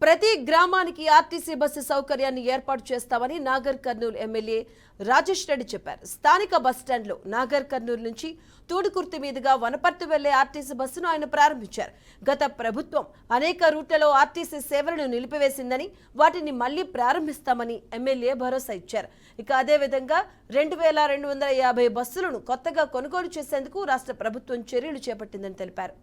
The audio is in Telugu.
ప్రతి గ్రామానికి ఆర్టీసీ బస్సు సౌకర్యాన్ని ఏర్పాటు చేస్తామని నాగర్ కర్నూలు ఎమ్మెల్యే రాజేష్ రెడ్డి చెప్పారు. స్థానిక బస్టాండ్లో నాగర్ కర్నూలు నుంచి తూడుకుర్తి మీదుగా వనపర్తి వెళ్లే ఆర్టీసీ బస్సును ఆయన ప్రారంభించారు. గత ప్రభుత్వం అనేక రూట్లలో ఆర్టీసీ సేవలను నిలిపివేసిందని, వాటిని మళ్లీ ప్రారంభిస్తామని ఎమ్మెల్యే భరోసా ఇచ్చారు. ఇక అదేవిధంగా 2250 బస్సులను కొత్తగా కొనుగోలు చేసేందుకు రాష్ట్ర ప్రభుత్వం చర్యలు చేపట్టిందని తెలిపారు.